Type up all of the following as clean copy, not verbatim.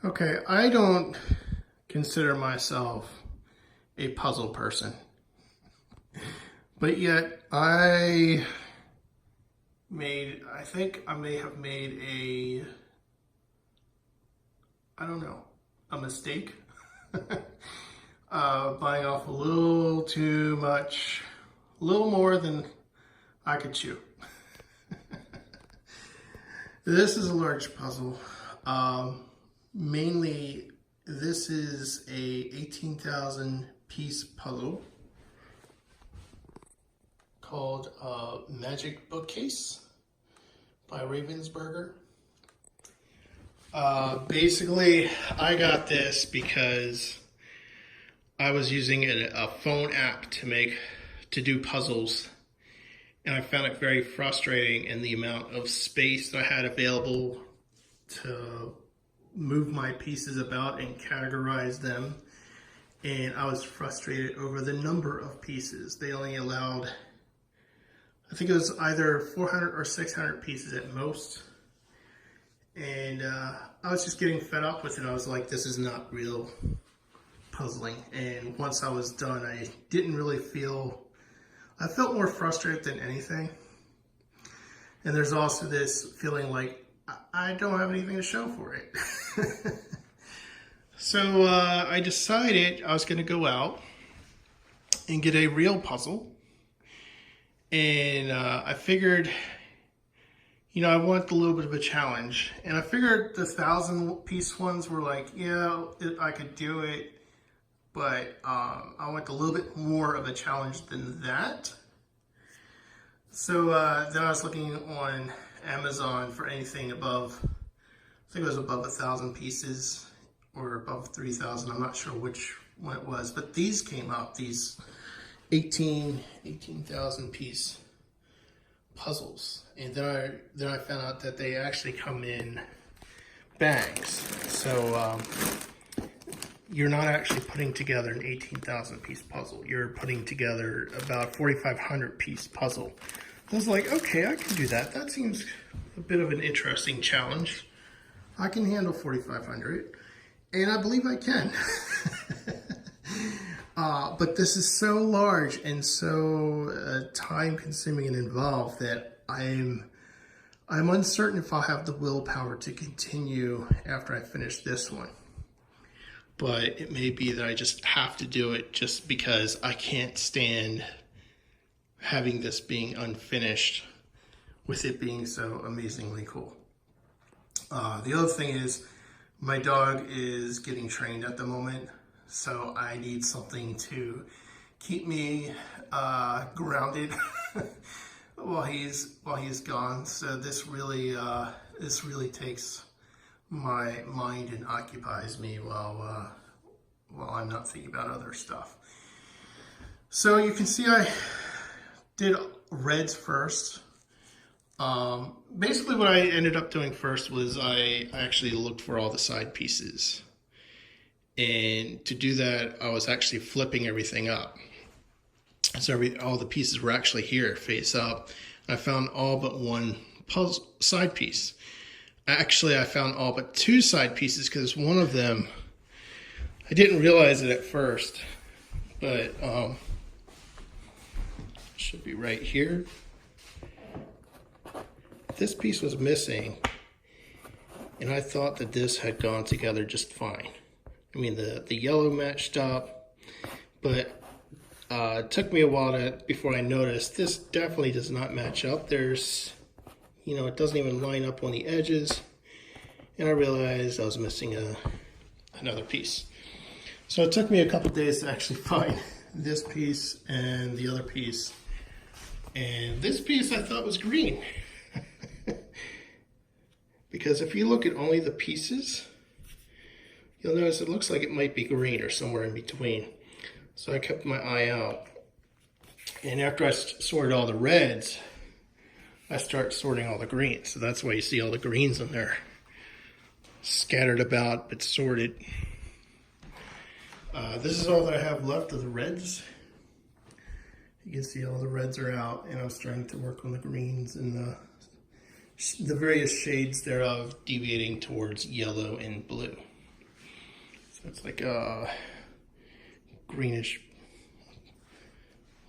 Okay, I don't consider myself a puzzle person, but yet I think I may have made I don't know, a mistake. Buying off a little too much, a little more than I could chew. This is a large puzzle. Mainly, this is a 18,000 piece puzzle called Magic Bookcase by Ravensburger. Basically, I got this because I was using a phone app to do puzzles, and I found it very frustrating in the amount of space that I had available to move my pieces about and categorize them. And I was frustrated over the number of pieces. They only allowed, I think it was either 400 or 600 pieces at most. And I was just getting fed up with it. I was like, this is not real puzzling. And once I was done, I didn't really I felt more frustrated than anything. And there's also this feeling like I don't have anything to show for it. So I decided I was going to go out and get a real puzzle. And I figured, I want a little bit of a challenge. And I figured the 1,000-piece ones were like, yeah, I could do it. But I want a little bit more of a challenge than that. So then I was looking on Amazon for anything above, I think it was above 1,000 pieces or above 3,000. I'm not sure which one it was, but these came up, these 18,000 piece puzzles. And then I found out that they actually come in bags. So you're not actually putting together an 18,000 piece puzzle. You're putting together about 4,500 piece puzzle. I was like, okay, I can do that. That seems a bit of an interesting challenge. I can handle 4,500, and I believe I can. But this is so large and so time-consuming and involved that I'm uncertain if I'll have the willpower to continue after I finish this one. But it may be that I just have to do it just because I can't stand having this being unfinished with it being so amazingly cool. The other thing is my dog is getting trained at the moment, so I need something to keep me grounded while he's gone. So this really takes my mind and occupies me while I'm not thinking about other stuff. So you can see I did reds first. Basically what I ended up doing first was I actually looked for all the side pieces. And to do that, I was actually flipping everything up. So all the pieces were actually here, face up. I found all but one side piece. Actually, I found all but two side pieces because one of them, I didn't realize it at first, but should be right here. This piece was missing, and I thought that this had gone together just fine. I mean, the yellow matched up, but it took me a while before I noticed this definitely does not match up. There's, it doesn't even line up on the edges, and I realized I was missing another piece. So it took me a couple days to actually find this piece and the other piece. And this piece I thought was green. Because if you look at only the pieces, you'll notice it looks like it might be green or somewhere in between. So I kept my eye out. And after I sorted all the reds, I start sorting all the greens. So that's why you see all the greens in there, scattered about but sorted. This is all that I have left of the reds. You can see all the reds are out, and I'm starting to work on the greens and the various shades thereof deviating towards yellow and blue. It's like a greenish,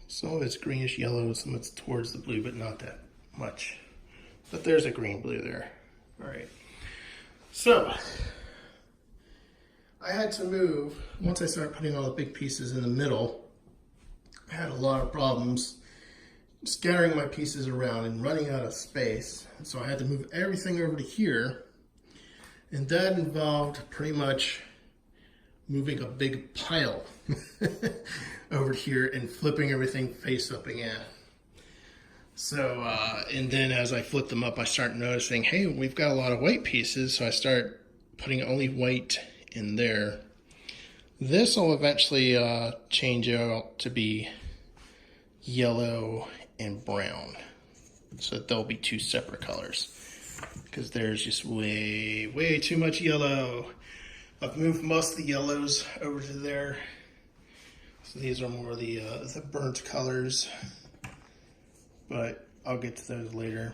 some of it's greenish yellow, some of it's towards the blue, but not that much. But there's a green blue there. All right. So I had to move, once I started putting all the big pieces in the middle, I had a lot of problems scattering my pieces around and running out of space. So I had to move everything over to here. And that involved pretty much moving a big pile over here and flipping everything face up again. So, and then as I flip them up, I start noticing, hey, we've got a lot of white pieces. So I start putting only white in there. This will eventually change out to be yellow and brown. So there'll be two separate colors because there's just way too much yellow. I've moved most of the yellows over to there. So these are more the burnt colors, but I'll get to those later.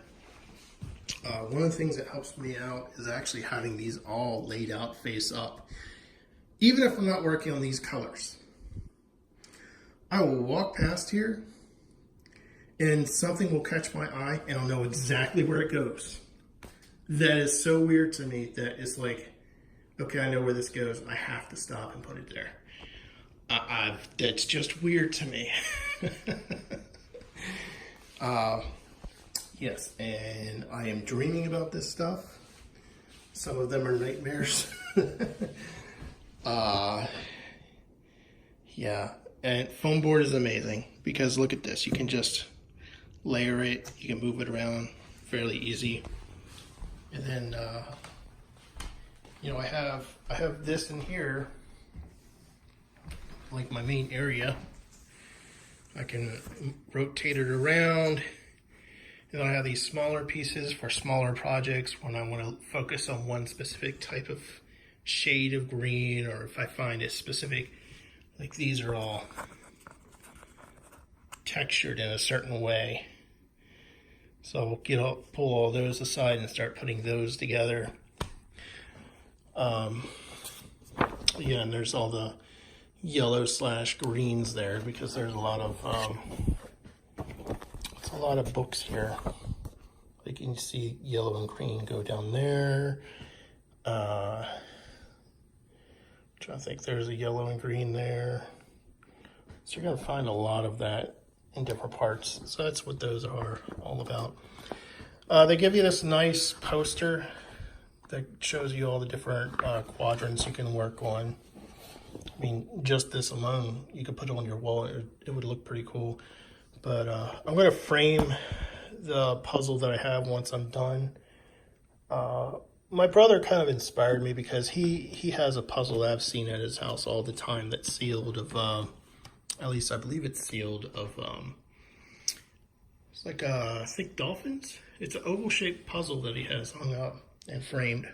One of the things that helps me out is actually having these all laid out face up. Even if I'm not working on these colors, I will walk past here and something will catch my eye and I'll know exactly where it goes. That is so weird to me that it's like, okay, I know where this goes. I have to stop and put it there. That's just weird to me. Yes, and I am dreaming about this stuff. Some of them are nightmares. Yeah, and foam board is amazing because look at this. You can just layer it. You can move it around fairly easy. And then, you know, I have this in here, like my main area. I can rotate it around. And I have these smaller pieces for smaller projects when I want to focus on one specific type of shade of green, or if I find a specific, like these are all textured in a certain way. So I'll pull all those aside and start putting those together. Yeah, and there's all the yellow / greens there because there's a lot of books here. Like you can see yellow and green go down there. I'm trying to think, there's a yellow and green there. So you're gonna find a lot of that in different parts. So that's what those are all about. They give you this nice poster that shows you all the different quadrants you can work on. I mean, just this alone, you could put it on your wall. It would look pretty cool. But I'm going to frame the puzzle that I have once I'm done. My brother kind of inspired me because he has a puzzle that I've seen at his house all the time that's sealed of, at least I believe it's sealed of, it's like, I think dolphins. It's an oval-shaped puzzle that he has hung up and framed.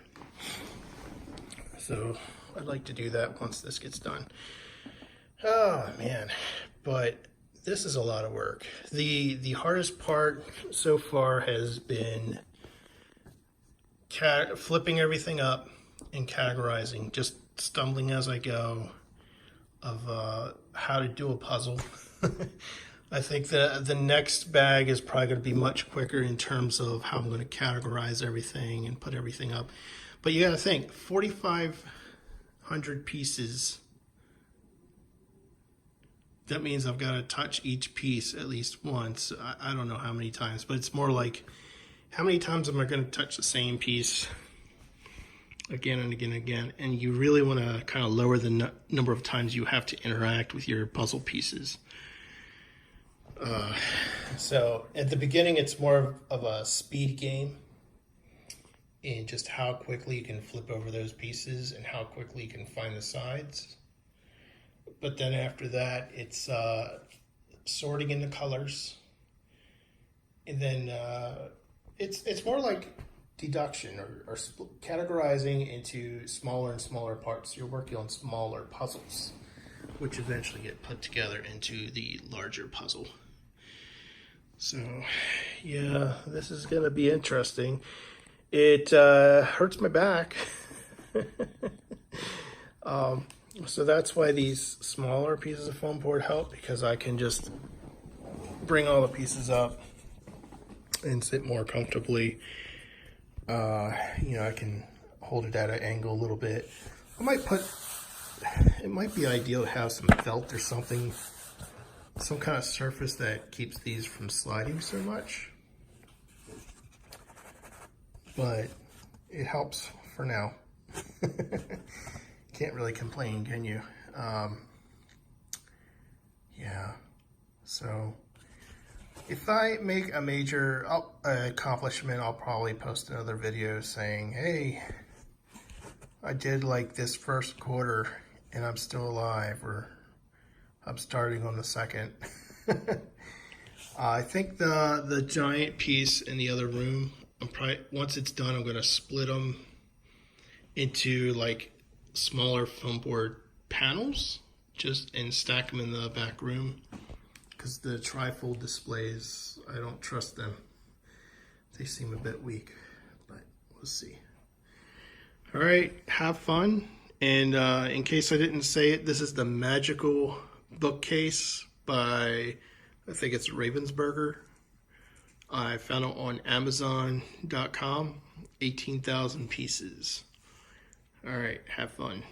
So I'd like to do that once this gets done. Oh, man. But this is a lot of work. The hardest part so far has been flipping everything up and categorizing, just stumbling as I go of how to do a puzzle. I think the next bag is probably going to be much quicker in terms of how I'm going to categorize everything and put everything up. But you got to think, 4,500 pieces. That means I've got to touch each piece at least once. I don't know how many times, but it's more like, how many times am I going to touch the same piece again and again and again? And you really want to kind of lower the number of times you have to interact with your puzzle pieces. So at the beginning, it's more of a speed game in just how quickly you can flip over those pieces and how quickly you can find the sides. But then after that, it's sorting in the colors, and then it's more like deduction or categorizing into smaller and smaller parts. You're working on smaller puzzles, which eventually get put together into the larger puzzle. So, yeah, this is going to be interesting. It hurts my back. So that's why these smaller pieces of foam board help, because I can just bring all the pieces up and sit more comfortably. You know, I can hold it at an angle a little bit. It might be ideal to have some felt or something, some kind of surface that keeps these from sliding so much. But it helps for now. Can't really complain, can you? Yeah, so if I make a major accomplishment, I'll probably post another video saying, hey, I did like this first quarter and I'm still alive, or I'm starting on the second. I think the giant piece in the other room, once it's done, I'm going to split them into like smaller foam board panels, and stack them in the back room, because the trifold displays, I don't trust them. They seem a bit weak, but we'll see. All right, have fun. And in case I didn't say it, this is the magical bookcase by, I think it's Ravensburger. I found it on Amazon.com, 18,000 pieces. All right, have fun.